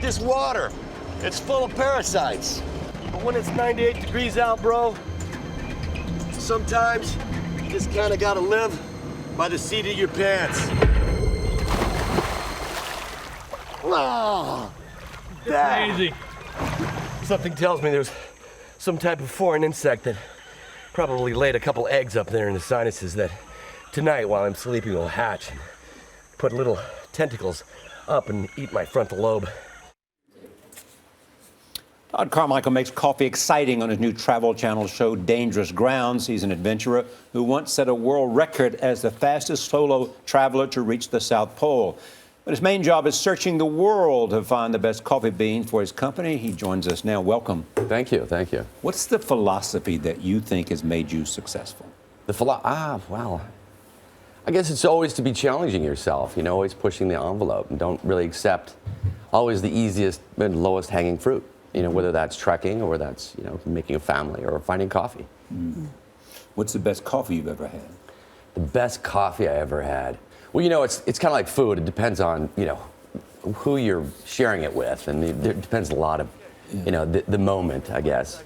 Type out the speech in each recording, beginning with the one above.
this water. It's full of parasites. But when it's 98 degrees out, bro, sometimes you just kind of gotta live by the seat of your pants. Oh, that. Easy. Something tells me there's some type of foreign insect that probably laid a couple eggs up there in the sinuses that tonight while I'm sleeping will hatch and put little tentacles up and eat my frontal lobe. Todd Carmichael makes coffee exciting on his new Travel Channel show, Dangerous Grounds. He's an adventurer who once set a world record as the fastest solo traveler to reach the South Pole. But his main job is searching the world to find the best coffee beans for his company. He joins us now. Welcome. Thank you, thank you. What's the philosophy that you think has made you successful? Well, I guess it's always to be challenging yourself, always pushing the envelope and don't really accept always the easiest and lowest hanging fruit, whether that's trekking or that's, making a family or finding coffee. Mm-hmm. What's the best coffee you've ever had? The best coffee I ever had. Well, it's kind of like food. It depends on, who you're sharing it with. And it depends a lot of, the moment, I guess.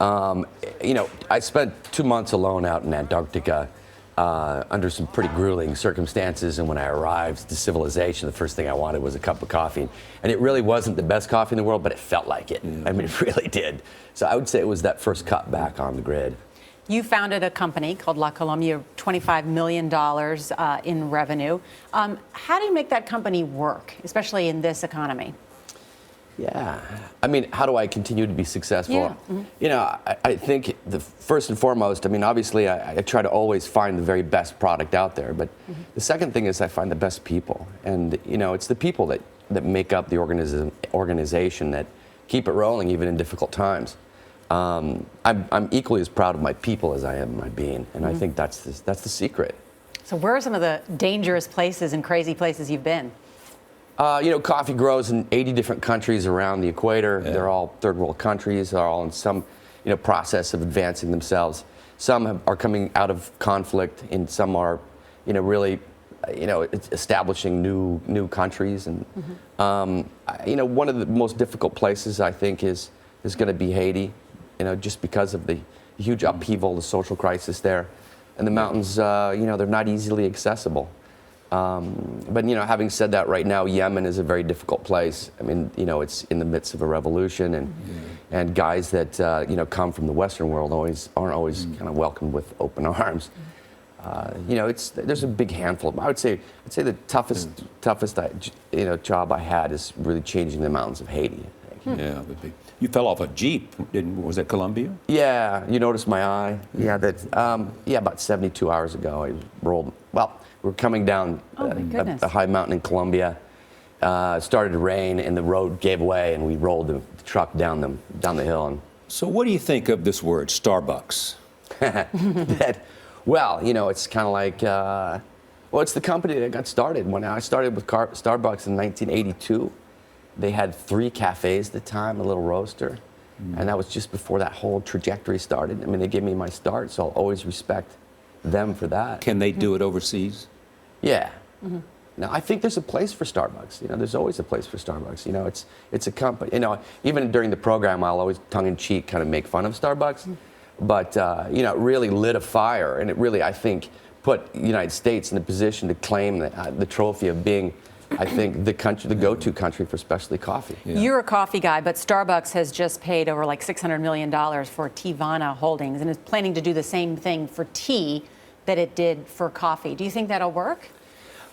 I spent 2 months alone out in Antarctica under some pretty grueling circumstances. And when I arrived to civilization, the first thing I wanted was a cup of coffee. And it really wasn't the best coffee in the world, but it felt like it. Yeah. I mean, it really did. So I would say it was that first cut back on the grid. You founded a company called La Colonia, $25 million in revenue. How do you make that company work, especially in this economy? Yeah. I mean, how do I continue to be successful? Yeah. Mm-hmm. I think the first and foremost, obviously I try to always find the very best product out there. But the second thing is I find the best people. And, it's the people that make up the organization that keep it rolling even in difficult times. I'm equally as proud of my people as I am my being, and I think that's the secret. So where are some of the dangerous places and crazy places you've been? Coffee grows in 80 different countries around the equator. Yeah. They're all third world countries. They're all in some, process of advancing themselves. Some are coming out of conflict, and some are, really, establishing new countries. And one of the most difficult places I think is going to be Haiti. Just because of the huge upheaval, the social crisis there. And the mountains, they're not easily accessible. But, having said that, right now, Yemen is a very difficult place. I mean, it's in the midst of a revolution, and guys that, come from the Western world aren't always kind of welcomed with open arms. There's a big handful. I'd say the toughest job I had is really changing the mountains of Haiti. Yeah, you fell off a Jeep, was that Colombia? Yeah, you noticed my eye? Yeah, about 72 hours ago, I rolled. Well, we were coming down a high mountain in Colombia. Started to rain, and the road gave way, and we rolled the truck down the hill. And So what do you think of this word, Starbucks? It's kind of like, it's the company that got started. When I started with Starbucks in 1982, they had 3 cafes at the time, a little roaster, and that was just before that whole trajectory started. I mean, they gave me my start, so I'll always respect them for that. Can they do it overseas? Yeah. Mm-hmm. Now, I think there's a place for Starbucks. There's always a place for Starbucks. It's a company. Even during the program, I'll always tongue-in-cheek kind of make fun of Starbucks, but it really lit a fire, and it really, I think, put the United States in a position to claim the trophy of being, I think, the go-to country for specialty coffee. Yeah. You're a coffee guy, but Starbucks has just paid over like $600 million for Teavana Holdings and is planning to do the same thing for tea that it did for coffee. Do you think that'll work?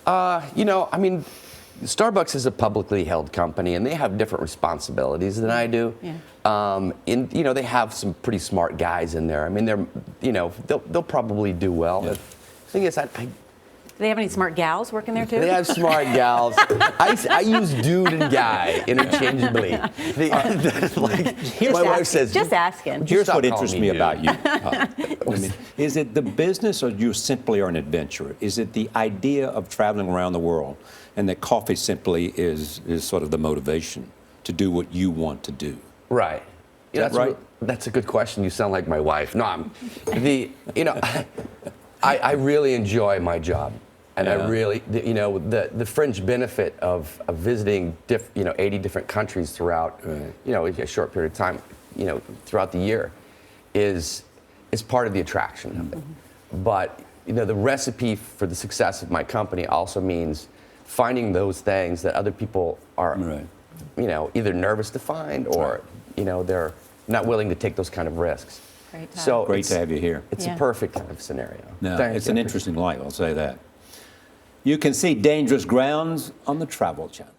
Starbucks is a publicly held company, and they have different responsibilities than I do. Yeah. They have some pretty smart guys in there. I mean, they'll probably do well. Yeah. The thing is, Do they have any smart gals working there, too? They have smart gals. I use dude and guy interchangeably. My wife says, just asking. Here's what interests me about you. Is it the business, or you simply are an adventurer? Is it the idea of traveling around the world, and that coffee simply is sort of the motivation to do what you want to do? Right. That's right. That's a good question. You sound like my wife. No, I really enjoy my job. And I really, the fringe benefit of visiting 80 different countries throughout, a short period of time, throughout the year, is part of the attraction of it. But the recipe for the success of my company also means finding those things that other people are, either nervous to find or, they're not willing to take those kind of risks. Great, Todd. So Great to have you here. It's a perfect kind of scenario. No, Thank it's you. an interesting life, I'll say that. You can see Dangerous Grounds on the Travel Channel.